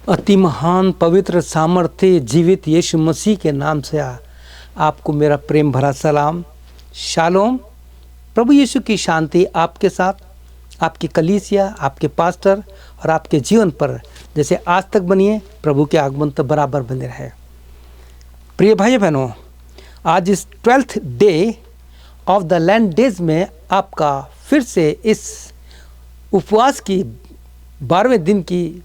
अति महान पवित्र सामर्थ्य जीवित यीशु मसीह के नाम से आपको मेरा प्रेम भरा सलाम। शालोम। प्रभु यीशु की शांति आपके साथ, आपकी कलीसिया, आपके पास्टर और आपके जीवन पर जैसे आज तक बनी है, प्रभु के आगमन तक बराबर बने रहे। प्रिय भाई बहनों, आज इस 12th day of the land days में आपका फिर से इस उपवास की 12वें दिन की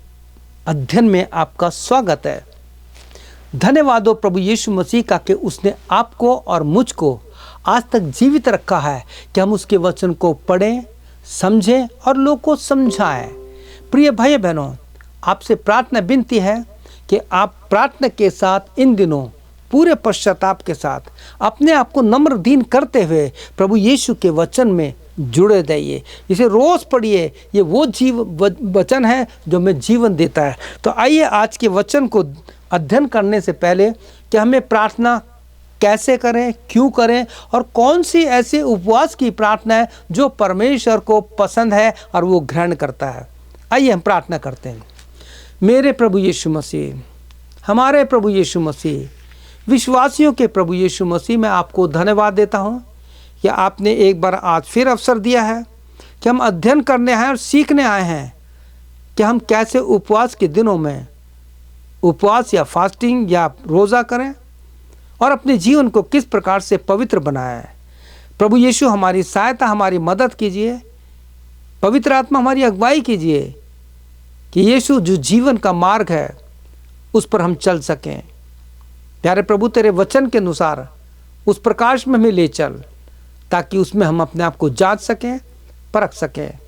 अध्ययन में आपका स्वागत है। धन्यवाद हो प्रभु यीशु मसीह का कि उसने आपको और मुझको आज तक जीवित रखा है कि हम उसके वचन को पढ़ें, समझें और लोगों को समझाएं। प्रिय भाई बहनों, आपसे प्रार्थना विनती है कि आप प्रार्थना के साथ इन दिनों पूरे पश्चाताप के साथ अपने आप को नम्र दीन करते हुए प्रभु यीशु के वचन में जुड़े रहिए। इसे रोज़ पढ़िए। ये वो वचन है जो हमें जीवन देता है। तो आइए आज के वचन को अध्ययन करने से पहले कि हमें प्रार्थना कैसे करें, क्यों करें और कौन सी ऐसे उपवास की प्रार्थना है जो परमेश्वर को पसंद है और वो ग्रहण करता है। आइए हम प्रार्थना करते हैं। मेरे प्रभु यीशु मसीह, हमारे प्रभु यीशु मसीह, विश्वासियों के प्रभु यीशु मसीह, मैं आपको धन्यवाद देता हूँ कि आपने एक बार आज फिर अवसर दिया है कि हम अध्ययन करने आए और सीखने आए हैं कि हम कैसे उपवास के दिनों में उपवास या फास्टिंग या रोज़ा करें और अपने जीवन को किस प्रकार से पवित्र बनाएं। प्रभु यीशु हमारी सहायता, हमारी मदद कीजिए। पवित्र आत्मा हमारी अगुवाई कीजिए कि यीशु जो जीवन का मार्ग है उस पर हम चल सकें। प्यारे प्रभु, तेरे वचन के अनुसार उस प्रकाश में हमें ले चल ताकि उसमें हम अपने आप को जांच सकें, परख सकें।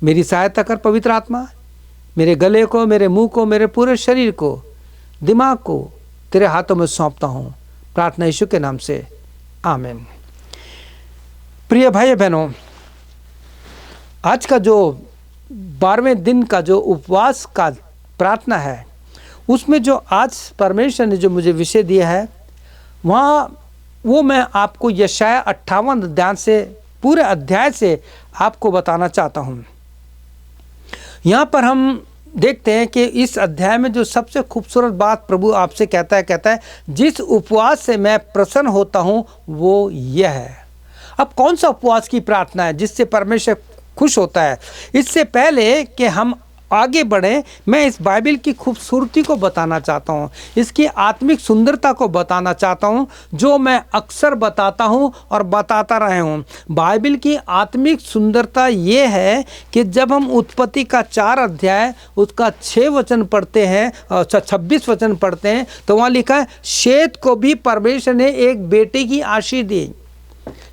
मेरी सहायता कर पवित्र आत्मा। मेरे गले को, मेरे मुंह को, मेरे पूरे शरीर को, दिमाग को तेरे हाथों में सौंपता हूँ, प्रार्थना यीशु के नाम से, आमीन। प्रिय भाई बहनों, आज का जो 12वें दिन का जो उपवास का प्रार्थना है, उसमें जो आज परमेश्वर ने जो मुझे विषय दिया है वो मैं आपको यशाया 58 अध्याय से, पूरे अध्याय से आपको बताना चाहता हूँ। यहाँ पर हम देखते हैं कि इस अध्याय में जो सबसे खूबसूरत बात प्रभु आपसे कहता है जिस उपवास से मैं प्रसन्न होता हूँ वो यह है। अब कौन सा उपवास की प्रार्थना है जिससे परमेश्वर खुश होता है? इससे पहले कि हम आगे बढ़ें, मैं इस बाइबल की खूबसूरती को बताना चाहता हूँ, इसकी आत्मिक सुंदरता को बताना चाहता हूँ, जो मैं अक्सर बताता हूँ और बताता रहा हूँ। बाइबल की आत्मिक सुंदरता ये है कि जब हम उत्पत्ति का 4 अध्याय उसका 6 वचन पढ़ते हैं, 26 वचन पढ़ते हैं, तो वहाँ लिखा है, शेत को भी परमेश्वर ने एक बेटे की आशीष दी।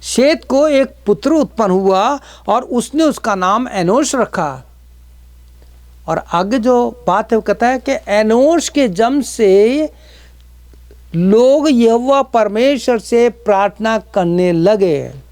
शेत को एक पुत्र उत्पन्न हुआ और उसने उसका नाम एनोश रखा। और आगे जो बात है वो कहता है कि एनोश के जन्म से लोग यहोवा परमेश्वर से प्रार्थना करने लगे।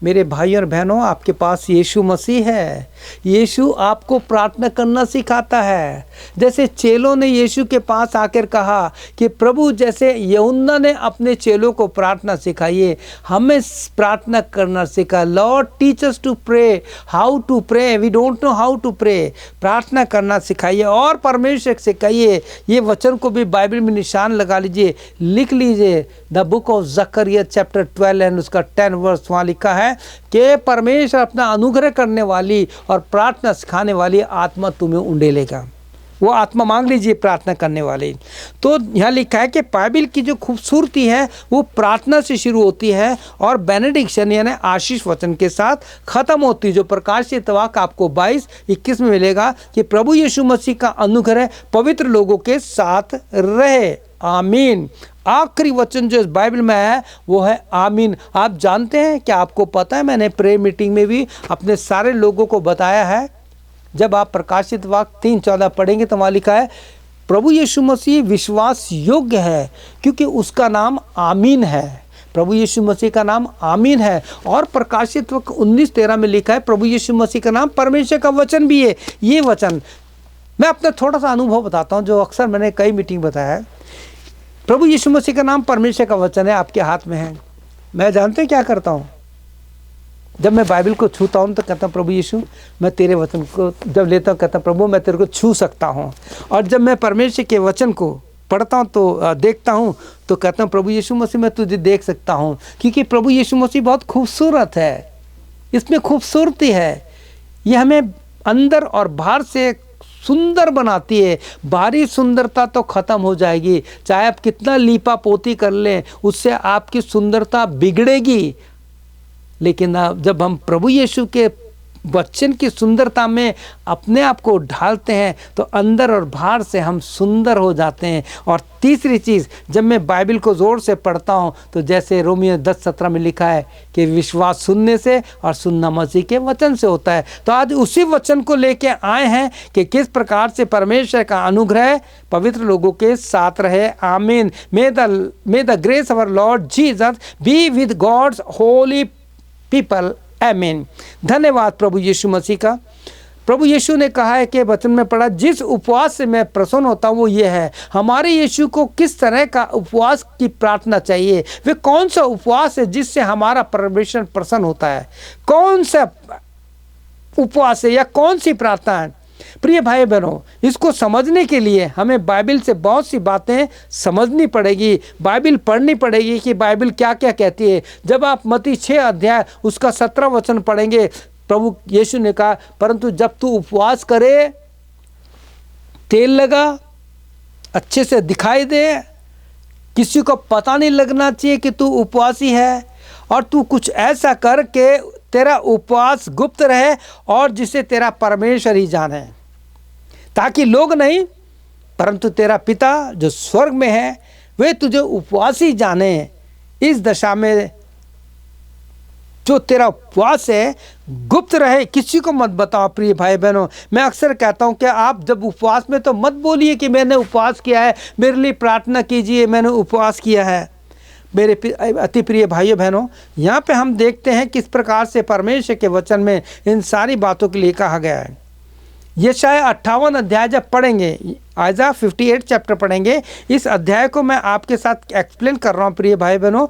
मेरे भाई और बहनों, आपके पास यीशु मसीह है। यीशु आपको प्रार्थना करना सिखाता है। जैसे चेलों ने यीशु के पास आकर कहा कि प्रभु, जैसे यूहन्ना ने अपने चेलों को प्रार्थना सिखाइए, हमें प्रार्थना करना सिखा। Lord teach us to pray, how to pray, we don't know how to pray. प्रार्थना करना सिखाइए और परमेश्वर से कहिए। ये वचन को भी बाइबल में निशान लगा लीजिए, लिख लीजिए। The book of Zechariah chapter 12 and उसका 10 वर्स, वहाँ लिखा है कि परमेश्वर अपना अनुग्रह करने वाली और प्रार्थना सिखाने वाली आत्मा तुम्हें उंडेलेगा। वो आत्मा मांग लीजिए प्रार्थना करने वाली। तो यहाँ लिखा है कि बाइबल की जो खूबसूरती है वो प्रार्थना से शुरू होती है और बेनेडिक्शन यानी आशीष वचन के साथ ख़त्म होती है, जो प्रकाशित वाक्य आपको 22-21 में मिलेगा कि प्रभु यीशु मसीह का अनुग्रह पवित्र लोगों के साथ रहे। आमीन। आखिरी वचन जो इस बाइबल में है वो है आमीन। आप जानते हैं क्या? आपको पता है, मैंने प्रेयर मीटिंग में भी अपने सारे लोगों को बताया है। जब आप प्रकाशित वाक्य 3:14 पढ़ेंगे तो वहाँ लिखा है, प्रभु यीशु मसीह विश्वास योग्य है क्योंकि उसका नाम आमीन है। प्रभु यीशु मसीह का नाम आमीन है। और प्रकाशित वाक्य 19:13 में लिखा है, प्रभु यीशु मसीह का नाम परमेश्वर का वचन भी है। ये वचन मैं अपना थोड़ा सा अनुभव बताता हूँ जो अक्सर मैंने कई मीटिंग बताया है। प्रभु यीशु मसीह का नाम परमेश्वर का वचन है, आपके हाथ में है। मैं जानते हैं क्या करता हूँ? जब मैं बाइबल को छूता हूँ तो कहता हूँ प्रभु यीशु मैं तेरे वचन को जब लेता हूँ कहता हूँ प्रभु मैं तेरे को छू सकता हूँ। और जब मैं परमेश्वर के वचन को पढ़ता हूँ तो देखता हूँ तो कहता हूँ प्रभु यीशु मसीह मैं तुझे देख सकता हूँ, क्योंकि प्रभु यीशु मसीह बहुत खूबसूरत है, इसमें खूबसूरती है। ये हमें अंदर और बाहर से सुंदर बनाती है। बाहरी सुंदरता तो ख़त्म हो जाएगी, चाहे आप कितना लीपा पोती कर लें उससे आपकी सुंदरता बिगड़ेगी। लेकिन जब हम प्रभु यीशु के वचन की सुंदरता में अपने आप को ढालते हैं तो अंदर और बाहर से हम सुंदर हो जाते हैं। और तीसरी चीज़, जब मैं बाइबल को ज़ोर से पढ़ता हूँ तो जैसे रोमियो 10:17 में लिखा है कि विश्वास सुनने से और सुनना मसीह के वचन से होता है। तो आज उसी वचन को लेके आए हैं कि किस प्रकार से परमेश्वर का अनुग्रह पवित्र लोगों के साथ रहे। Amen. May the grace of our Lord Jesus be with God's holy people. Amen. धन्यवाद प्रभु यीशु मसीह का। प्रभु यीशु ने कहा है कि वचन में पढ़ा, जिस उपवास से मैं प्रसन्न होता हूँ वो ये है। हमारे यीशु को किस तरह का उपवास की प्रार्थना चाहिए, वे कौन सा उपवास है जिससे हमारा परमेश्वर प्रसन्न होता है, कौन सा उपवास है या कौन सी प्रार्थना है। प्रिय भाई बहनों, इसको समझने के लिए हमें बाइबल से बहुत सी बातें समझनी पड़ेगी, बाइबल पढ़नी पड़ेगी कि बाइबल क्या क्या कहती है। जब आप मत्ती 6 अध्याय उसका 17 वचन पढ़ेंगे, प्रभु यीशु ने कहा परंतु जब तू उपवास करे, तेल लगा, अच्छे से दिखाई दे, किसी को पता नहीं लगना चाहिए कि तू उपवासी है, और तू कुछ ऐसा कर के तेरा उपवास गुप्त रहे और जिसे तेरा परमेश्वर ही जाने, ताकि लोग नहीं परंतु तेरा पिता जो स्वर्ग में है वे तुझे उपवासी जाने। इस दशा में जो तेरा उपवास है गुप्त रहे, किसी को मत बताओ। प्रिय भाई बहनों, मैं अक्सर कहता हूं कि आप जब उपवास में तो मत बोलिए कि मैंने उपवास किया है, मेरे लिए प्रार्थना कीजिए, मैंने उपवास किया है। मेरे अति प्रिय भाइयों बहनों, यहाँ पे हम देखते हैं किस प्रकार से परमेश्वर के वचन में इन सारी बातों के लिए कहा गया है। यशायाह 58 अध्याय जब पढ़ेंगे, आइज़ा 58 चैप्टर पढ़ेंगे, इस अध्याय को मैं आपके साथ एक्सप्लेन कर रहा हूँ। प्रिय भाई बहनों,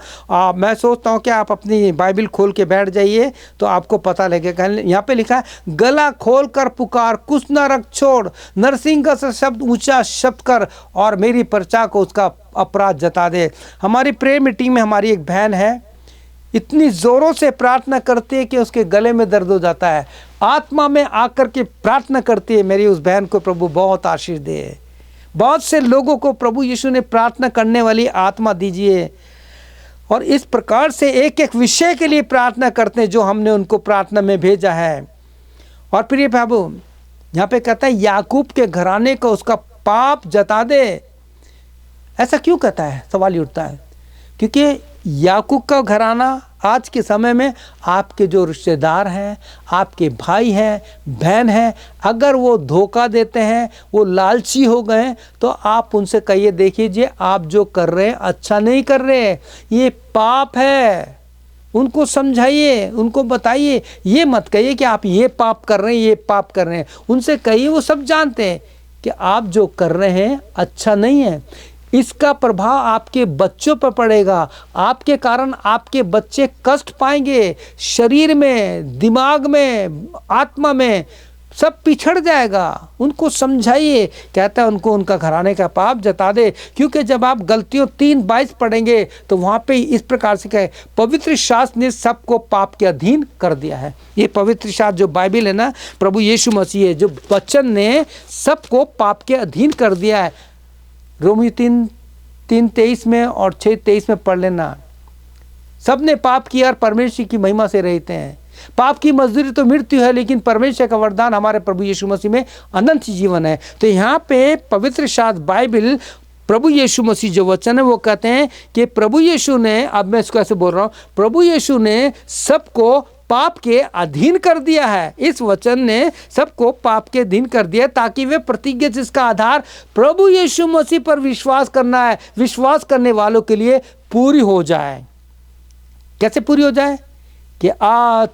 मैं सोचता हूँ कि आप अपनी बाइबल खोल के बैठ जाइए तो आपको पता लगेगा। यहाँ पे लिखा है, गला खोल कर पुकार, कुछ न रख छोड़, नरसिंह का शब्द ऊंचा शब्द कर और मेरी प्रजा को उसका अपराध जता दे। हमारी प्रेयर मीटिंग में हमारी एक बहन है, इतनी ज़ोरों से प्रार्थना करती है कि उसके गले में दर्द हो जाता है, आत्मा में आकर के प्रार्थना करती है। मेरी उस बहन को प्रभु बहुत आशीष दे। बहुत से लोगों को प्रभु यीशु ने प्रार्थना करने वाली आत्मा दीजिए, और इस प्रकार से एक एक विषय के लिए प्रार्थना करते हैं जो हमने उनको प्रार्थना में भेजा है। और प्रिय प्रभु, यहाँ पे कहता है याकूब के घराने को उसका पाप जता दे। ऐसा क्यों कहता है, सवाल ही उठता है, क्योंकि याकूब का घराना आज के समय में आपके जो रिश्तेदार हैं, आपके भाई हैं, बहन हैं, अगर वो धोखा देते हैं, वो लालची हो गए, तो आप उनसे कहिए देखिए आप जो कर रहे हैं अच्छा नहीं कर रहे, ये पाप है। उनको समझाइए, उनको बताइए, ये मत कहिए कि आप ये पाप कर रहे हैं, ये पाप कर रहे हैं। उनसे कहिए, वो सब जानते हैं कि आप जो कर रहे हैं अच्छा नहीं है। इसका प्रभाव आपके बच्चों पर पड़ेगा, आपके कारण आपके बच्चे कष्ट पाएंगे, शरीर में, दिमाग में, आत्मा में, सब पिछड़ जाएगा। उनको समझाइए, कहता है उनको उनका घराने का पाप जता दे। क्योंकि जब आप गलतियों 3:22 पढ़ेंगे तो वहाँ पे इस प्रकार से कहे, पवित्र शास्त्र ने सबको पाप के अधीन कर दिया है। ये पवित्र शास्त्र जो बाइबल है ना, प्रभु यीशु मसीह है, जो वचन ने सबको पाप के अधीन कर दिया है। रोमी 3:23 में और 6:23 में पढ़ लेना। सब ने पाप किया और परमेश्वर की महिमा से रहते हैं। पाप की मजदूरी तो मृत्यु है, लेकिन परमेश्वर का वरदान हमारे प्रभु यीशु मसीह में अनंत जीवन है। तो यहाँ पे पवित्र शास्त्र बाइबल, प्रभु यीशु मसीह जो वचन है वो कहते हैं कि प्रभु यीशु ने, अब मैं इसको ऐसे बोल रहा हूँ, प्रभु यीशु ने सबको पाप के अधीन कर दिया है। इस वचन ने सबको पाप के अधीन कर दिया ताकि वे प्रतिज्ञा जिसका आधार प्रभु यीशु मसीह पर विश्वास करना है, विश्वास करने वालों के लिए पूरी हो जाए। कैसे पूरी हो जाए? कि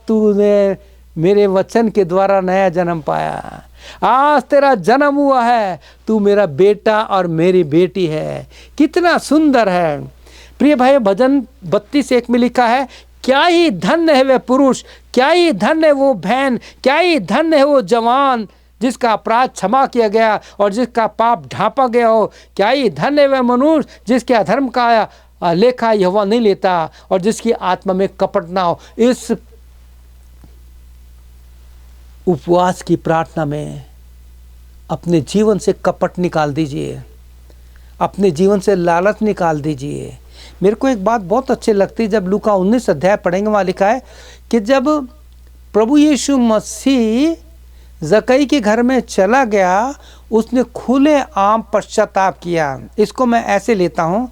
तूने मेरे वचन के द्वारा नया जन्म पाया, आज तेरा जन्म हुआ है, तू मेरा बेटा और मेरी बेटी है। कितना सुंदर है। प्रिय भाई, भजन 32:1 में लिखा है क्या ही धन्य है वह पुरुष, क्या ही धन्य है वो बहन, क्या ही धन्य है वो जवान जिसका अपराध क्षमा किया गया और जिसका पाप ढांपा गया हो। क्या ही धन्य है वह मनुष्य जिसके अधर्म का लेखा यहोवा नहीं लेता और जिसकी आत्मा में कपट ना हो। इस उपवास की प्रार्थना में अपने जीवन से कपट निकाल दीजिए, अपने जीवन से लालच निकाल दीजिए। मेरे को एक बात बहुत अच्छी लगती है, जब लूका 19 अध्याय पढ़ेंगे, वहाँ लिखा है कि जब प्रभु यीशु मसीह जक्कई के घर में चला गया, उसने खुले आम पश्चाताप किया। इसको मैं ऐसे लेता हूँ,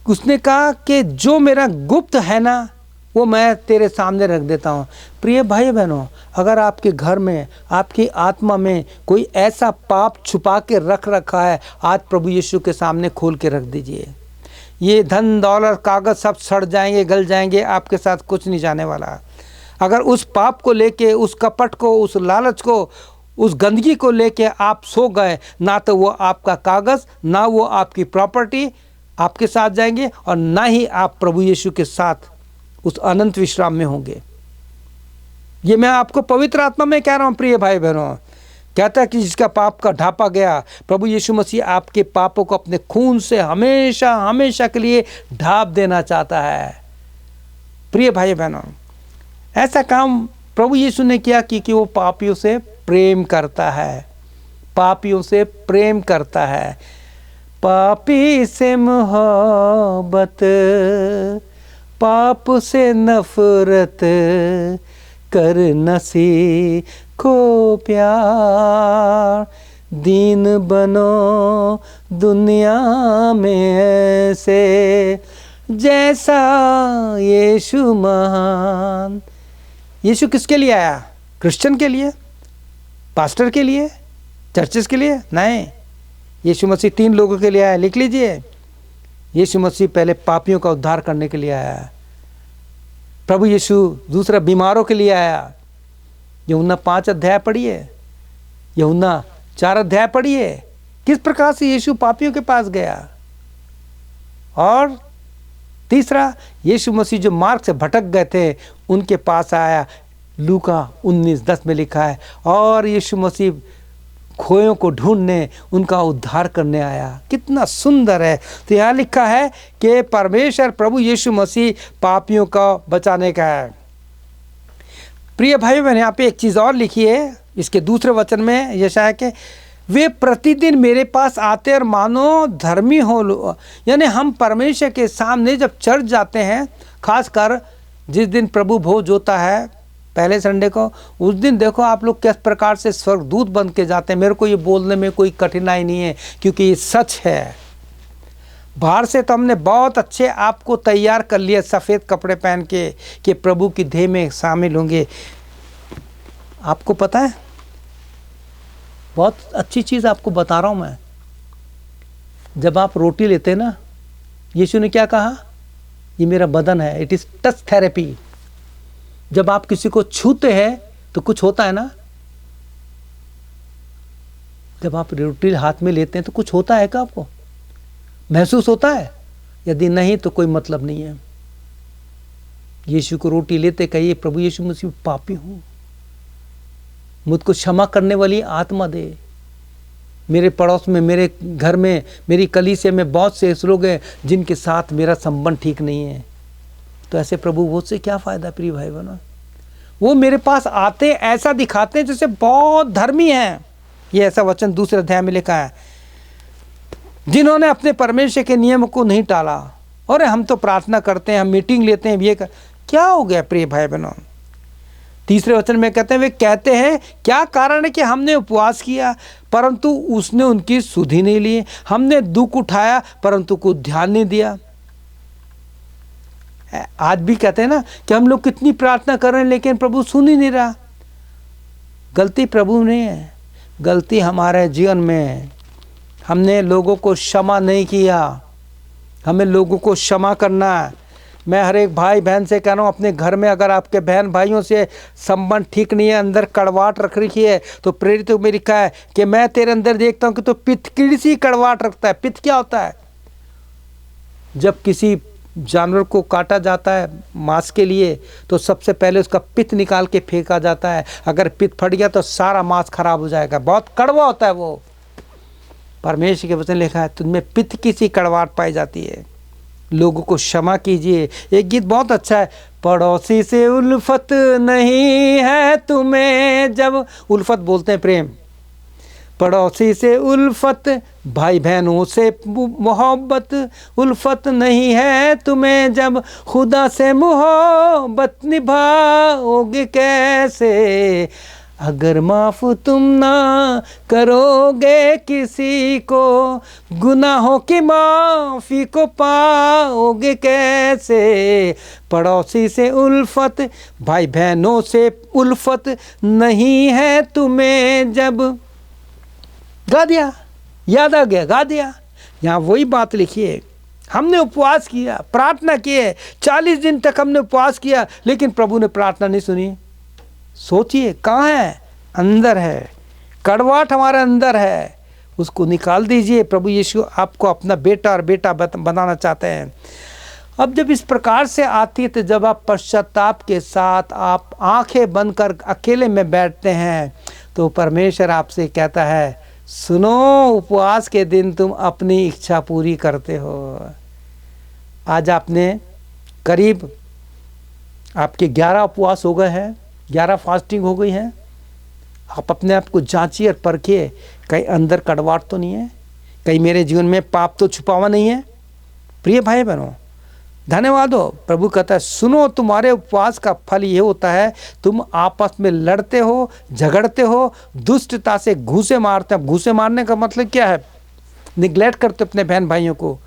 उसने कहा कि जो मेरा गुप्त है ना वो मैं तेरे सामने रख देता हूँ। प्रिय भाई बहनों, अगर आपके घर में, आपकी आत्मा में कोई ऐसा पाप छुपा के रख रखा है, आज प्रभु यीशु के सामने खोल के रख दीजिए। ये धन दौलत कागज सब सड़ जाएंगे, गल जाएंगे, आपके साथ कुछ नहीं जाने वाला। अगर उस पाप को लेके, उस कपट को, उस लालच को, उस गंदगी को लेके आप सो गए, ना तो वो आपका कागज, ना वो आपकी प्रॉपर्टी आपके साथ जाएंगे और ना ही आप प्रभु यीशु के साथ उस अनंत विश्राम में होंगे। ये मैं आपको पवित्र आत्मा में कह रहा हूँ प्रिय भाई बहनों। कहता है कि जिसका पाप का ढांपा गया, प्रभु यीशु मसीह आपके पापों को अपने खून से हमेशा हमेशा के लिए ढांप देना चाहता है। प्रिय भाई बहनों, ऐसा काम प्रभु यीशु ने किया कि वो पापियों से प्रेम करता है, पापियों से प्रेम करता है। पापी से मोहब्बत, पाप से नफरत, कर न सीखो प्यार, दीन बनो दुनिया में ऐसे जैसा यीशु महान। यीशु किसके लिए आया? क्रिश्चियन के लिए, पास्टर के लिए, चर्चेस के लिए? नहीं, यीशु मसीह 3 लोगों के लिए आया। लिख लीजिए, यीशु मसीह पहले पापियों का उद्धार करने के लिए आया। प्रभु यीशु दूसरा बीमारों के लिए आया। यूहन्ना 5 अध्याय पढ़िए, यूहन्ना 4 अध्याय पढ़िए, किस प्रकार से यीशु पापियों के पास गया। और तीसरा, यीशु मसीह जो मार्ग से भटक गए थे उनके पास आया। लूका 19:10 में लिखा है, और यीशु मसीह खोयों को ढूंढने, उनका उद्धार करने आया। कितना सुंदर है। तो यहाँ लिखा है कि परमेश्वर प्रभु यीशु मसीह पापियों का बचाने का है। प्रिय भाई बहन, यहाँ पे एक चीज़ और लिखी है इसके दूसरे वचन में, यशायाह के, वे प्रतिदिन मेरे पास आते और मानो धर्मी हो। यानी हम परमेश्वर के सामने जब चर्च जाते हैं, खासकर जिस दिन प्रभु भोज होता है पहले संडे को, उस दिन देखो आप लोग किस प्रकार से स्वर्गदूत बन के जाते हैं। मेरे को ये बोलने में कोई कठिनाई नहीं है, क्योंकि ये सच है। बाहर से तो हमने बहुत अच्छे आपको तैयार कर लिया सफ़ेद कपड़े पहन के कि प्रभु की देह में शामिल होंगे। आपको पता है, बहुत अच्छी चीज़ आपको बता रहा हूँ मैं। जब आप रोटी लेते हैं ना, यीशु ने क्या कहा? ये मेरा बदन है, इट इज़ टच थेरेपी। जब आप किसी को छूते हैं तो कुछ होता है ना, जब आप रोटी हाथ में लेते हैं तो कुछ होता है क्या? आपको महसूस होता है? यदि नहीं तो कोई मतलब नहीं है। यीशु को रोटी लेते कहिए, प्रभु यीशु मसीह पापी हूँ, मुझको क्षमा करने वाली आत्मा दे। मेरे पड़ोस में, मेरे घर में, मेरी कलीसिया में बहुत से ऐसे लोग हैं जिनके साथ मेरा संबंध ठीक नहीं है। तो ऐसे प्रभु वो से क्या फ़ायदा प्रिय भाई बहनों? वो मेरे पास आते ऐसा दिखाते हैं जैसे बहुत धर्मी हैं। ये ऐसा वचन दूसरे अध्याय में लिखा है, जिन्होंने अपने परमेश्वर के नियम को नहीं टाला। और हम तो प्रार्थना करते हैं, हम मीटिंग लेते हैं, ये क्या हो गया प्रिय भाई बहनों? तीसरे वचन में कहते हैं, वे कहते हैं क्या कारण है कि हमने उपवास किया परंतु उसने उनकी सुधि नहीं ली, हमने दुख उठाया परंतु को ध्यान नहीं दिया। आज भी कहते हैं ना कि हम लोग कितनी प्रार्थना कर रहे हैं लेकिन प्रभु सुन ही नहीं रहा। गलती प्रभु नहीं है, गलती हमारे जीवन में है। हमने लोगों को क्षमा नहीं किया, हमें लोगों को क्षमा करना है। मैं हर एक भाई बहन से कह रहा हूँ, अपने घर में अगर आपके बहन भाइयों से संबंध ठीक नहीं है, अंदर कड़वाहट रख रखी है, तो प्रेरित में लिखा है कि मैं तेरे अंदर देखता हूँ कि तो पित्त की सी कड़वाहट रखता है। पित्त क्या होता है? जब किसी जानवर को काटा जाता है मांस के लिए, तो सबसे पहले उसका पित्त निकाल के फेंका जाता है। अगर पित्त फट गया तो सारा मांस खराब हो जाएगा, बहुत कड़वा होता है वो। परमेश्वर के वचन लिखा है, तुझमें पित्त की सी कड़वाहट पाई जाती है, लोगों को क्षमा कीजिए। एक गीत बहुत अच्छा है, पड़ोसी से उल्फत नहीं है तुम्हें जब, उल्फत बोलते हैं प्रेम, पड़ोसी से उल्फत, भाई बहनों से मोहब्बत, उल्फत नहीं है तुम्हें जब खुदा से मोहब्बत निभाओगे कैसे, अगर माफ़ तुम ना करोगे किसी को, गुनाहों की माफ़ी को पाओगे कैसे, पड़ोसी से उल्फत, भाई बहनों से उल्फत नहीं है तुम्हें जब। गा दिया, याद आ गया, गा दिया। यहाँ वही बात लिखी है, हमने उपवास किया, प्रार्थना किए, 40 दिन तक हमने उपवास किया, लेकिन प्रभु ने प्रार्थना नहीं सुनी। सोचिए कहाँ है, अंदर है, कड़वाहट हमारे अंदर है, उसको निकाल दीजिए। प्रभु यीशु आपको अपना बेटा और बेटा बनाना चाहते हैं। अब जब इस प्रकार से आती है, तो जब आप पश्चाताप के साथ आप आंखें बंद कर अकेले में बैठते हैं, तो परमेश्वर आपसे कहता है, सुनो, उपवास के दिन तुम अपनी इच्छा पूरी करते हो। आज आपने करीब आपके 11 उपवास हो गए हैं, 11 फास्टिंग हो गई हैं। आप अपने आप को जांचिए और परखिए, कहीं अंदर कड़वाहट तो नहीं है, कहीं मेरे जीवन में पाप तो छुपा हुआ नहीं है। प्रिय भाई बहनों, धन्यवाद हो। प्रभु कहता है, सुनो, तुम्हारे उपवास का फल ये होता है, तुम आपस में लड़ते हो, झगड़ते हो, दुष्टता से घूंसे मारते हो। घूंसे मारने का मतलब क्या है? निगलेक्ट करते हो अपने बहन भाइयों को,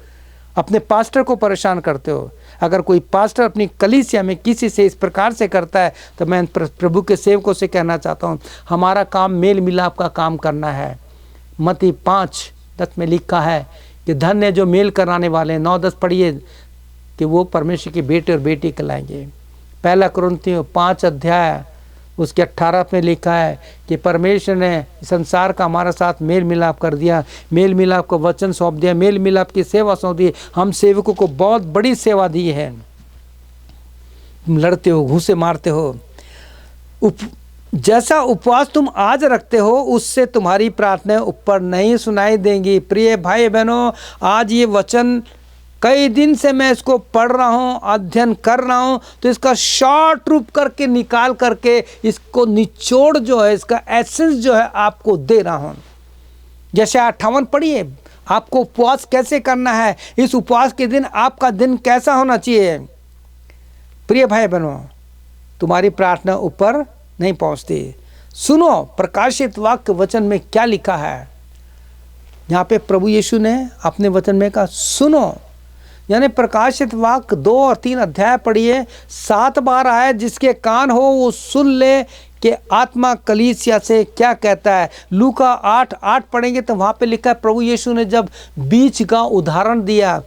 अपने पास्टर को परेशान करते हो। अगर कोई पास्टर अपनी कलीसिया में किसी से इस प्रकार से करता है, तो मैं प्रभु के सेवकों से कहना चाहता हूँ, हमारा काम मेल मिलाप का काम करना है। मत्ती 5:10 में लिखा है कि धन्य जो मेल कराने वाले हैं। 9-10 पढ़िए कि वो परमेश्वर के बेटे और बेटी कहलाएंगे। 1 कुरिन्थियों 5 अध्याय उसके 18 में लिखा है कि परमेश्वर ने संसार का हमारे साथ मेल मिलाप कर दिया, मेल मिलाप को वचन सौंप दिया, मेल मिलाप की सेवा सौंप दी। हम सेवकों को बहुत बड़ी सेवा दी है। लड़ते हो, घूंसे मारते हो, जैसा उपवास तुम आज रखते हो, उससे तुम्हारी प्रार्थनाएं ऊपर नहीं सुनाई देंगी। प्रिय भाई बहनों, आज ये वचन कई दिन से मैं इसको पढ़ रहा हूँ, अध्ययन कर रहा हूँ, तो इसका शॉर्ट रूप करके निकाल करके इसको निचोड़ जो है, इसका एसेंस जो है आपको दे रहा हूँ। जैसे 58 पढ़िए, आपको उपवास कैसे करना है, इस उपवास के दिन आपका दिन कैसा होना चाहिए। प्रिय भाई बहनों, तुम्हारी प्रार्थना ऊपर नहीं पहुँचती। सुनो, प्रकाशित वाक्य वचन में क्या लिखा है। यहाँ पे प्रभु यीशु ने अपने वचन में कहा, सुनो, यानी प्रकाशित वाक्य 2 और 3 अध्याय पढ़िए, 7 बार आया, जिसके कान हो वो सुन ले कि आत्मा कलीसिया से क्या कहता है। लूका 8:8 पढ़ेंगे तो वहाँ पे लिखा है, प्रभु यीशु ने जब बीज का उदाहरण दिया,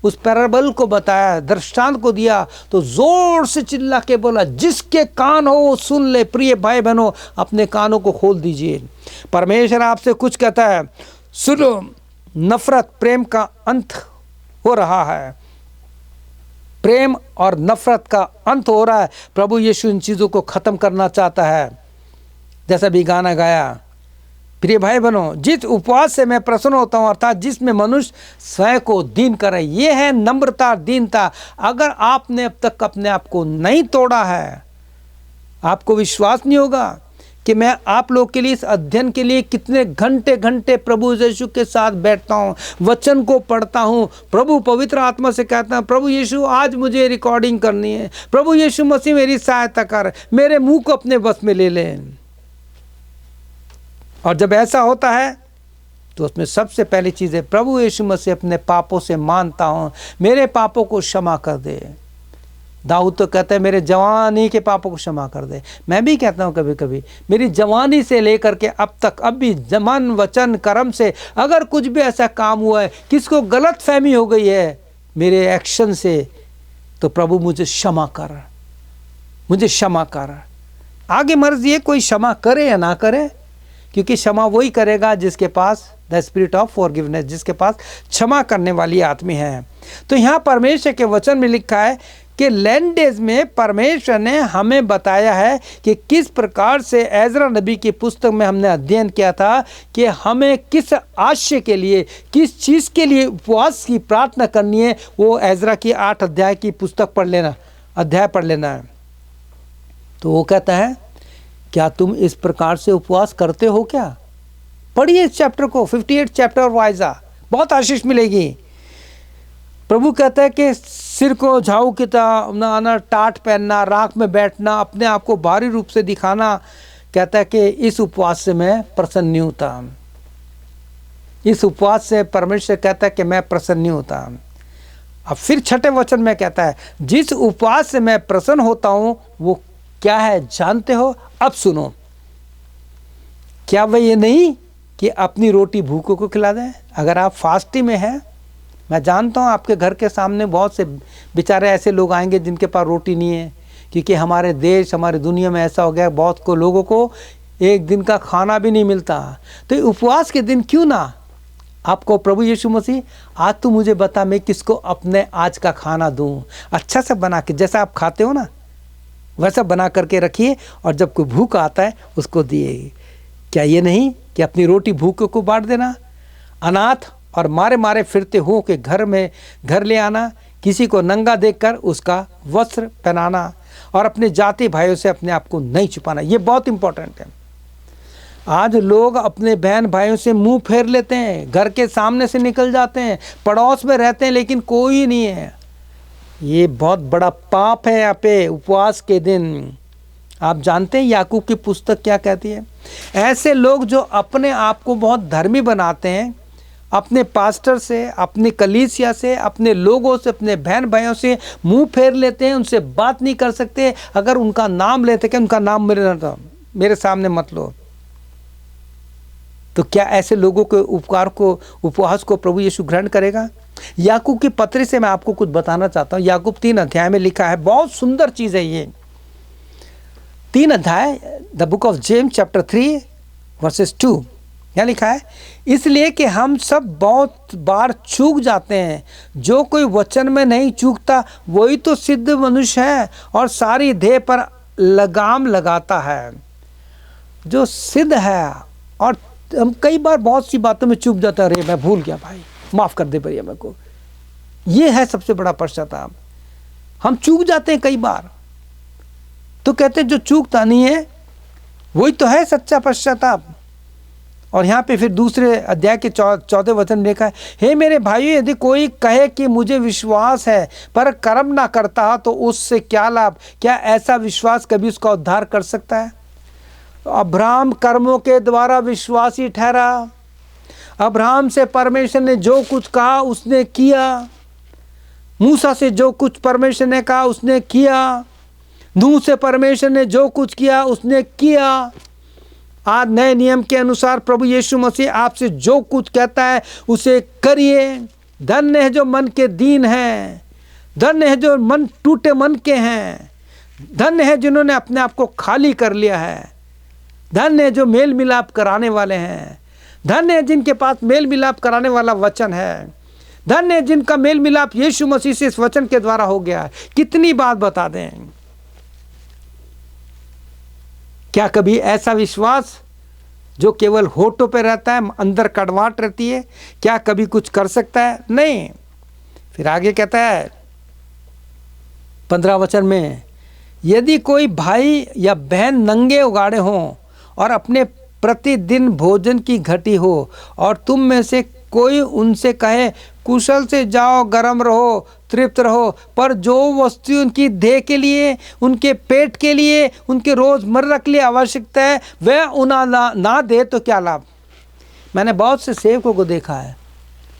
उस पैराबल को बताया, दृष्टांत को दिया, तो जोर से चिल्ला के बोला, जिसके कान हो वो सुन ले। प्रिय भाई बहनों, अपने कानों को खोल दीजिए। परमेश्वर आपसे कुछ कहता है, सुनो, नफरत प्रेम का अंत हो रहा है, प्रेम और नफरत का अंत हो रहा है। प्रभु यीशु इन चीज़ों को ख़त्म करना चाहता है, जैसा भी गाना गाया। प्रिय भाई बहनों, जिस उपवास से मैं प्रसन्न होता हूँ, अर्थात जिसमें मनुष्य स्वयं को दीन करे, ये है नम्रता, दीनता। अगर आपने अब तक अपने आप को नहीं तोड़ा है, आपको विश्वास नहीं होगा कि मैं आप लोग के लिए इस अध्ययन के लिए कितने घंटे घंटे प्रभु यीशु के साथ बैठता हूँ, वचन को पढ़ता हूँ। प्रभु पवित्र आत्मा से कहता हूँ, प्रभु यीशु आज मुझे रिकॉर्डिंग करनी है, प्रभु यीशु मसीह मेरी सहायता कर, मेरे मुंह को अपने बस में ले लें। और जब ऐसा होता है तो उसमें सबसे पहली चीज़ है, प्रभु यीशु मसीह अपने पापों से मानता हूँ, मेरे पापों को क्षमा कर दे। दाऊद तो कहता है, मेरे जवानी के पापों को क्षमा कर दे। मैं भी कहता हूँ कभी कभी, मेरी जवानी से लेकर के अब तक, अब भी मन वचन कर्म से अगर कुछ भी ऐसा काम हुआ है, किसको गलत फहमी हो गई है मेरे एक्शन से, तो प्रभु मुझे क्षमा कर, मुझे क्षमा कर। आगे मर्जी है कोई क्षमा करे या ना करे, क्योंकि क्षमा वही करेगा जिसके पास द स्पिरिट ऑफ फॉरगिवनेस, जिसके पास क्षमा करने वाली आत्मा है। तो यहाँ परमेश्वर के वचन में लिखा है कि लैंड डेज में परमेश्वर ने हमें बताया है कि किस प्रकार से एजरा नबी की पुस्तक में हमने अध्ययन किया था कि हमें किस आशय के लिए, किस चीज़ के लिए उपवास की प्रार्थना करनी है। वो एजरा की 8 अध्याय की पुस्तक पढ़ लेना, अध्याय पढ़ लेना है। तो वो कहता है क्या तुम इस प्रकार से उपवास करते हो क्या? पढ़िए इस चैप्टर को, 58 चैप्टर वाइजा, बहुत आशीष मिलेगी। प्रभु कहता है कि सिर को झाऊ की तरह आना, टाट पहनना, राख में बैठना, अपने आप को भारी रूप से दिखाना। कहता है कि इस उपवास से मैं प्रसन्न नहीं होता। इस उपवास से परमेश्वर कहता है कि मैं प्रसन्न नहीं होता। अब फिर 6ठे वचन में कहता है जिस उपवास से मैं प्रसन्न होता हूं वो क्या है जानते हो? अब सुनो, क्या वह ये नहीं कि अपनी रोटी भूखों को खिला दें? अगर आप फास्टिंग में हैं, मैं जानता हूँ आपके घर के सामने बहुत से बेचारे ऐसे लोग आएंगे जिनके पास रोटी नहीं है, क्योंकि हमारे देश, हमारी दुनिया में ऐसा हो गया बहुत को लोगों को एक दिन का खाना भी नहीं मिलता। तो उपवास के दिन क्यों ना आपको प्रभु यीशु मसीह, आज तू मुझे बता मैं किसको अपने आज का खाना दूँ, अच्छा से बना के, जैसा आप खाते हो ना वैसा बना करके रखिए, और जब कोई भूख आता है उसको दिए। क्या ये नहीं कि अपनी रोटी भूखों को बांट देना, अनाथ और मारे मारे फिरते हो के घर ले आना, किसी को नंगा देखकर उसका वस्त्र पहनाना, और अपने जाति भाइयों से अपने आप को नहीं छुपाना। ये बहुत इंपॉर्टेंट है। आज लोग अपने बहन भाइयों से मुंह फेर लेते हैं, घर के सामने से निकल जाते हैं, पड़ोस में रहते हैं लेकिन कोई नहीं है। ये बहुत बड़ा पाप है। यहाँ पे उपवास के दिन आप जानते हैं याकूब की पुस्तक क्या कहती है? ऐसे लोग जो अपने आप को बहुत धर्मी बनाते हैं, अपने पास्टर से, अपनी कलीसिया से, अपने लोगों से, अपने बहन भाइयों से मुंह फेर लेते हैं, उनसे बात नहीं कर सकते। अगर उनका नाम लेते कि उनका नाम मेरे सामने मत लो, तो क्या ऐसे लोगों के उपवास को प्रभु यीशु ग्रहण करेगा? याकूब की पत्री से मैं आपको कुछ बताना चाहता हूँ। याकूब 3 अध्याय में लिखा है, बहुत सुंदर चीज़ है ये। 3 अध्याय, the book of James chapter 3 versus 2, यहाँ लिखा है, इसलिए कि हम सब बहुत बार चूक जाते हैं। जो कोई वचन में नहीं चूकता वही तो सिद्ध मनुष्य है और सारी देह पर लगाम लगाता है। जो सिद्ध है, और हम कई बार बहुत सी बातों में चूक जाते हैं, अरे मैं भूल गया भाई, माफ़ कर दे भैया मेरे को। ये है सबसे बड़ा पश्चाताप। हम चूक जाते हैं कई बार, तो कहते हैं जो चूकता नहीं है वही तो है सच्चा पश्चाताप। और यहाँ पे फिर दूसरे अध्याय के 14वें वचन में लिखा है, हे मेरे भाइयों, यदि कोई कहे कि मुझे विश्वास है पर कर्म ना करता तो उससे क्या लाभ? क्या ऐसा विश्वास कभी उसका उद्धार कर सकता है? अब्राहम कर्मों के द्वारा विश्वासी ठहरा। अब्राहम से परमेश्वर ने जो कुछ कहा उसने किया। मूसा से जो कुछ परमेश्वर ने कहा उसने किया। नूह से परमेश्वर ने जो कुछ किया उसने किया। आज नए नियम के अनुसार प्रभु यीशु मसीह आपसे जो कुछ कहता है उसे करिए। धन्य है जो मन के दीन हैं, धन्य है जो मन टूटे मन के हैं, धन्य है जिन्होंने अपने आप को खाली कर लिया है, धन्य है जो मेल मिलाप कराने वाले हैं, धन्य है जिनके पास मेल मिलाप कराने वाला वचन है, धन्य है जिनका मेल मिलाप यीशु मसीह से इस वचन के द्वारा हो गया है। कितनी बात बता दें, क्या कभी ऐसा विश्वास जो केवल होठों पे रहता है, अंदर कड़वाहट रहती है, क्या कभी कुछ कर सकता है? नहीं। फिर आगे कहता है 15 वचन में, यदि कोई भाई या बहन नंगे उगाड़े हों और अपने प्रतिदिन भोजन की घटी हो, और तुम में से कोई उनसे कहे कुशल से जाओ, गर्म रहो, तृप्त रहो, पर जो वस्तु उनकी देह के लिए, उनके पेट के लिए, उनके रोज़मर्रा के लिए आवश्यकता है वह उन्हें ना दे तो क्या लाभ? मैंने बहुत से सेवकों को देखा है,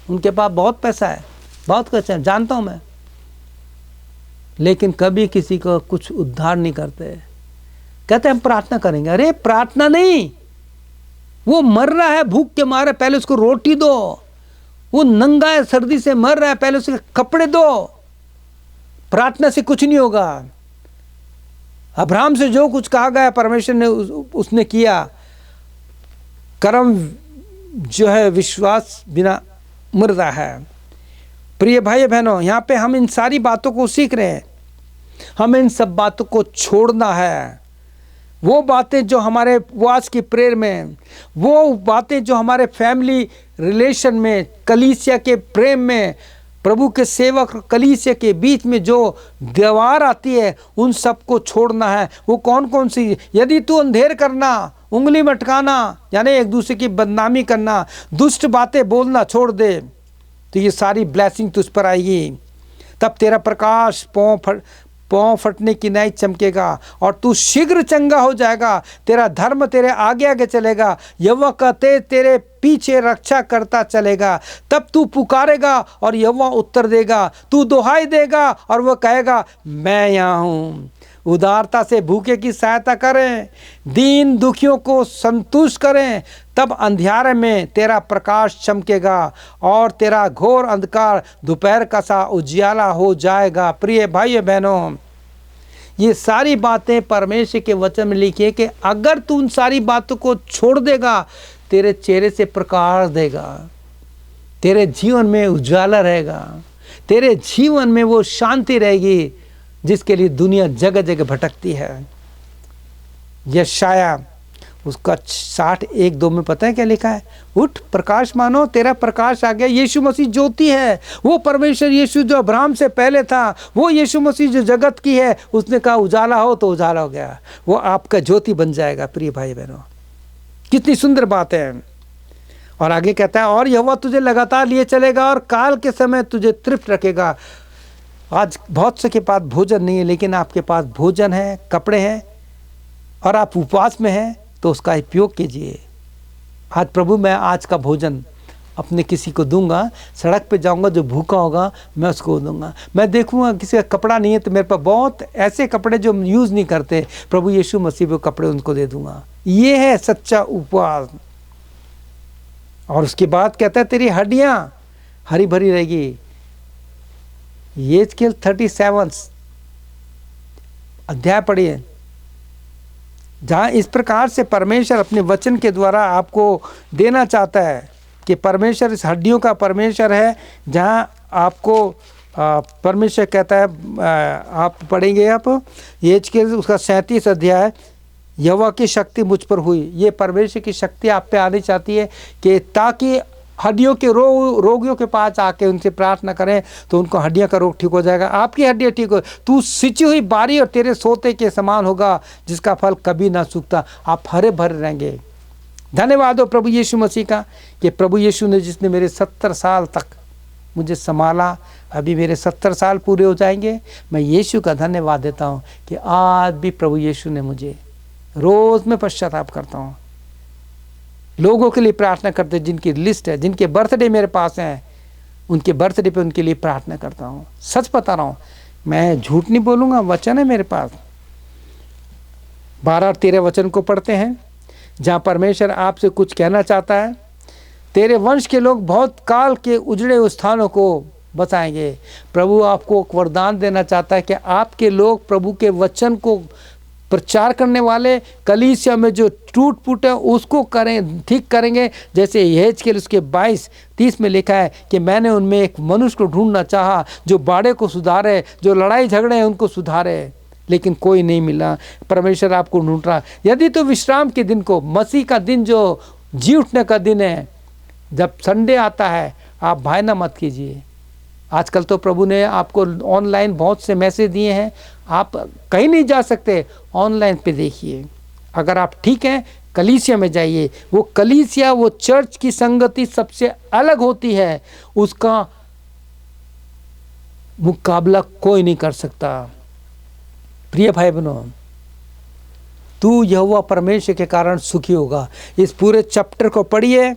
उनके पास बहुत पैसा है, बहुत कुछ है, जानता हूँ मैं, लेकिन कभी किसी को कुछ उद्धार नहीं करते। कहते हम प्रार्थना करेंगे। अरे प्रार्थना नहीं, वो मर रहा है भूख के मारे, पहले उसको रोटी दो। वो नंगा है, सर्दी से मर रहा है, पहले उसके कपड़े दो। प्रार्थना से कुछ नहीं होगा। अब्राहम से जो कुछ कहा गया परमेश्वर ने उसने किया। कर्म जो है विश्वास बिना मुर्दा है। प्रिय भाई बहनों, यहाँ पे हम इन सारी बातों को सीख रहे हैं। हमें इन सब बातों को छोड़ना है। वो बातें जो हमारे उपवास की प्रेयर में, वो बातें जो हमारे फैमिली रिलेशन में, कलीसिया के प्रेम में, प्रभु के सेवक कलीसिया के बीच में जो दीवार आती है, उन सबको छोड़ना है। वो कौन कौन सी? यदि तू अंधेर करना, उंगली मटकाना यानी एक दूसरे की बदनामी करना, दुष्ट बातें बोलना छोड़ दे, तो ये सारी ब्लेसिंग तुझ पर आएगी। तब तेरा प्रकाश पाँव फटने की नहीं चमकेगा और तू शीघ्र चंगा हो जाएगा। तेरा धर्म तेरे आगे आगे चलेगा, यहोवा का तेज तेरे पीछे रक्षा करता चलेगा। तब तू पुकारेगा और यहोवा उत्तर देगा, तू दुहाई देगा और वह कहेगा मैं यहाँ हूँ। उदारता से भूखे की सहायता करें, दीन दुखियों को संतुष्ट करें, तब अंधियारे में तेरा प्रकाश चमकेगा और तेरा घोर अंधकार दोपहर का सा उजियाला हो जाएगा। प्रिय भाइयों बहनों, ये सारी बातें परमेश्वर के वचन में लिखी है कि अगर तू उन सारी बातों को छोड़ देगा, तेरे चेहरे से प्रकाश देगा, तेरे जीवन में उजाला रहेगा, तेरे जीवन में वो शांति रहेगी जिसके लिए दुनिया जगह जगह भटकती है। यशाया उसका 61:2 में पता है क्या लिखा है? उठ प्रकाश मानो, तेरा प्रकाश आ गया। यीशु मसीह ज्योति है। वो परमेश्वर यीशु जो अब्राहम से पहले था, वो यीशु मसीह जो जगत की है, उसने कहा उजाला हो तो उजाला हो गया। वो आपका ज्योति बन जाएगा। प्रिय भाई बहनों, कितनी सुंदर बात है। और आगे कहता है, और यहोवा तुझे लगातार लिए चलेगा और काल के समय तुझे तृप्त रखेगा। आज बहुत से के पास भोजन नहीं है, लेकिन आपके पास भोजन है, कपड़े हैं और आप उपवास में हैं, तो उसका उपयोग कीजिए। आज प्रभु मैं आज का भोजन अपने किसी को दूंगा, सड़क पे जाऊंगा, जो भूखा होगा मैं उसको दूंगा। मैं देखूंगा किसी का कपड़ा नहीं है तो मेरे पास बहुत ऐसे कपड़े जो हम यूज़ नहीं करते, प्रभु यीशु मसीह वो कपड़े उनको दे दूंगा। ये है सच्चा उपवास। और उसके बाद कहता है तेरी हड्डियाँ हरी भरी रहेगी। यहेजकेल 37 अध्याय पढ़िए, जहाँ इस प्रकार से परमेश्वर अपने वचन के द्वारा आपको देना चाहता है कि परमेश्वर इस हड्डियों का परमेश्वर है। जहाँ आपको परमेश्वर कहता है, आप पढ़ेंगे आप यहेजकेल उसका 37 अध्याय, यहोवा की शक्ति मुझ पर हुई। ये परमेश्वर की शक्ति आप पे आनी चाहती है कि ताकि हड्डियों के रोगियों के पास आके उनसे प्रार्थना करें तो उनको हड्डियों का रोग ठीक हो जाएगा। आपकी हड्डियाँ ठीक हो, तू सिंची हुई बारी और तेरे सोते के समान होगा, जिसका फल कभी ना सूखता। आप हरे भरे रहेंगे। धन्यवाद हो प्रभु यीशु मसीह का कि प्रभु यीशु ने, जिसने मेरे 70 साल तक मुझे संभाला, अभी मेरे 70 साल पूरे हो जाएंगे। मैं यीशु का धन्यवाद देता हूँ कि आज भी प्रभु यीशु ने मुझे, रोज़ मैं पश्चाताप करता हूँ, लोगों के लिए प्रार्थना करते जिनकी लिस्ट है, जिनके बर्थडे मेरे पास हैं, उनके बर्थडे पे उनके लिए प्रार्थना करता हूँ। सच बता रहा हूँ, मैं झूठ नहीं बोलूँगा, वचन है मेरे पास। 12 और 13 वचन को पढ़ते हैं, जहाँ परमेश्वर आपसे कुछ कहना चाहता है। तेरे वंश के लोग बहुत काल के उजड़े हुए स्थानों को बचाएंगे। प्रभु आपको एक वरदान देना चाहता है कि आपके लोग प्रभु के वचन को प्रचार करने वाले, कलीसिया में जो टूट फूट है उसको करें, ठीक करेंगे। जैसे यहेजकेल उसके 22:30 में लिखा है कि मैंने उनमें एक मनुष्य को ढूंढना चाहा जो बाड़े को सुधारे, जो लड़ाई झगड़े हैं उनको सुधारे, लेकिन कोई नहीं मिला। परमेश्वर आपको ढूंढ रहा। यदि तो विश्राम के दिन को, मसीह का दिन जो जी उठने का दिन है, जब संडे आता है, आप भायना मत कीजिए। आजकल तो प्रभु ने आपको ऑनलाइन बहुत से मैसेज दिए हैं, आप कहीं नहीं जा सकते, ऑनलाइन पे देखिए। अगर आप ठीक हैं, कलीसिया में जाइए। वो कलीसिया, वो चर्च की संगति सबसे अलग होती है, उसका मुकाबला कोई नहीं कर सकता। प्रिय भाई बहनों, तू यहोवा परमेश्वर के कारण सुखी होगा। इस पूरे चैप्टर को पढ़िए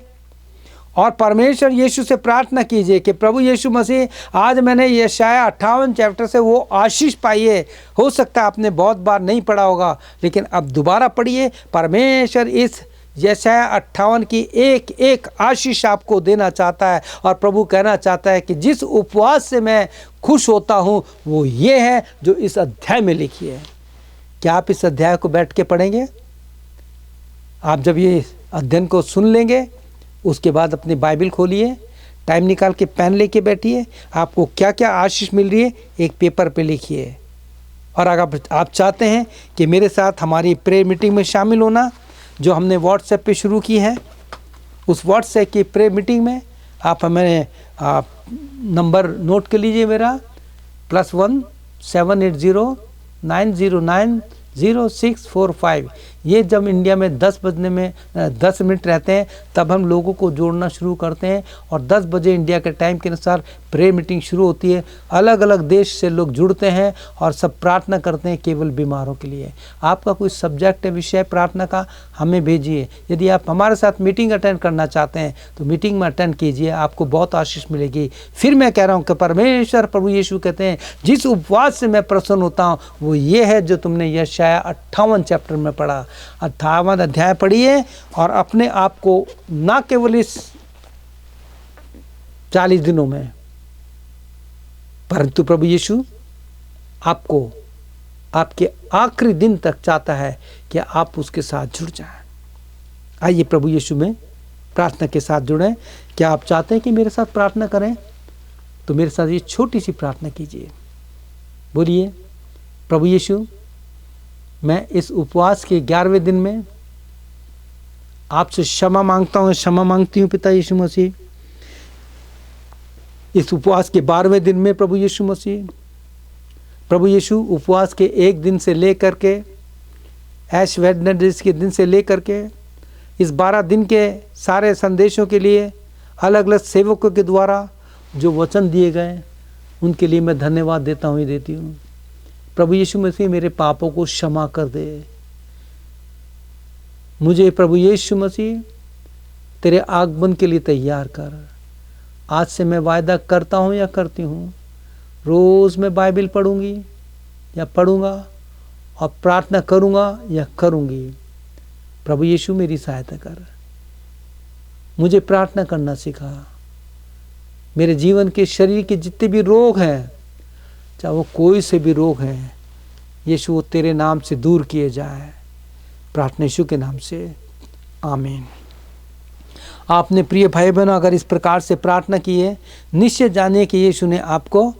और परमेश्वर यीशु से प्रार्थना कीजिए कि प्रभु यीशु मसीह, आज मैंने यशाया 58 चैप्टर से वो आशीष पाई है। हो सकता है आपने बहुत बार नहीं पढ़ा होगा, लेकिन अब दोबारा पढ़िए। परमेश्वर इस यशाया 58 की एक एक आशीष आपको देना चाहता है। और प्रभु कहना चाहता है कि जिस उपवास से मैं खुश होता हूँ वो ये है जो इस अध्याय में लिखी है। क्या आप इस अध्याय को बैठ के पढ़ेंगे? आप जब ये अध्ययन को सुन लेंगे। उसके बाद अपनी बाइबल खोलिए, टाइम निकाल के पेन लेके बैठिए, आपको क्या क्या आशीष मिल रही है एक पेपर पे लिखिए। और अगर आप चाहते हैं कि मेरे साथ हमारी प्रेयर मीटिंग में शामिल होना, जो हमने व्हाट्सएप पे शुरू की है, उस व्हाट्सएप की प्रेयर मीटिंग में आप हमें नंबर नोट कर लीजिए मेरा, +1 780-909-0645। ये जब इंडिया में 10 बजने में 10 मिनट रहते हैं तब हम लोगों को जोड़ना शुरू करते हैं, और 10 बजे इंडिया के टाइम के अनुसार प्रेयर मीटिंग शुरू होती है। अलग अलग देश से लोग जुड़ते हैं और सब प्रार्थना करते हैं केवल बीमारों के लिए। आपका कोई सब्जेक्ट है, विषय प्रार्थना का, हमें भेजिए। यदि आप हमारे साथ मीटिंग अटेंड करना चाहते हैं तो मीटिंग में अटेंड कीजिए, आपको बहुत आशीष मिलेगी। फिर मैं कह रहा हूँ कि परमेश्वर प्रभु यीशु कहते हैं जिस उपवास से मैं प्रसन्न होता हूँ वो ये है जो तुमने यशाया 58 चैप्टर में पढ़ा। 58वां अध्याय पढ़िए और अपने आप को ना केवल इस 40 दिनों में, परंतु प्रभु यीशु आपको आपके आखिरी दिन तक चाहता है कि आप उसके साथ जुड़ जाएं। आइए प्रभु यीशु में प्रार्थना के साथ जुड़ें। क्या आप चाहते हैं कि मेरे साथ प्रार्थना करें? तो मेरे साथ ये छोटी सी प्रार्थना कीजिए। बोलिए, प्रभु यीशु, मैं इस उपवास के 11वें दिन में आपसे क्षमा मांगता हूँ, क्षमा मांगती हूँ पिता यीशु मसीह। इस उपवास के 12वें दिन में प्रभु यीशु मसीह, प्रभु यीशु उपवास के एक दिन से लेकर के ऐश वेडनेसडे के दिन से लेकर के इस 12 दिन के सारे संदेशों के लिए अलग अलग सेवकों के द्वारा जो वचन दिए गए उनके लिए मैं धन्यवाद देता हूँ, देती हूँ। प्रभु यीशु मसीह मेरे पापों को क्षमा कर दे। मुझे प्रभु यीशु मसीह तेरे आगमन के लिए तैयार कर। आज से मैं वायदा करता हूँ या करती हूँ, रोज़ मैं बाइबल पढ़ूंगी या पढ़ूंगा और प्रार्थना करूंगा या करूंगी। प्रभु यीशु मेरी सहायता कर, मुझे प्रार्थना करना सिखा। मेरे जीवन के शरीर के जितने भी रोग हैं, चाहे वो कोई से भी रोग हैं, यीशु वो तेरे नाम से दूर किए जाए। प्रार्थना यीशु के नाम से, आमीन। आपने प्रिय भाई बहनों अगर इस प्रकार से प्रार्थना की है, निश्चय जानिए कि यीशु ने आपको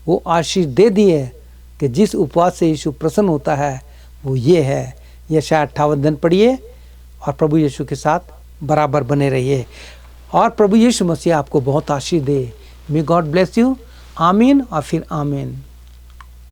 वो आशीष दे दी है कि जिस उपवास से यीशु प्रसन्न होता है वो ये है। यशाया 58 दिन पढ़िए और प्रभु यीशु के साथ बराबर बने रहिए और प्रभु यीशु मसीह आपको बहुत आशीष दे। May God bless you. आमीन और फिर आमीन।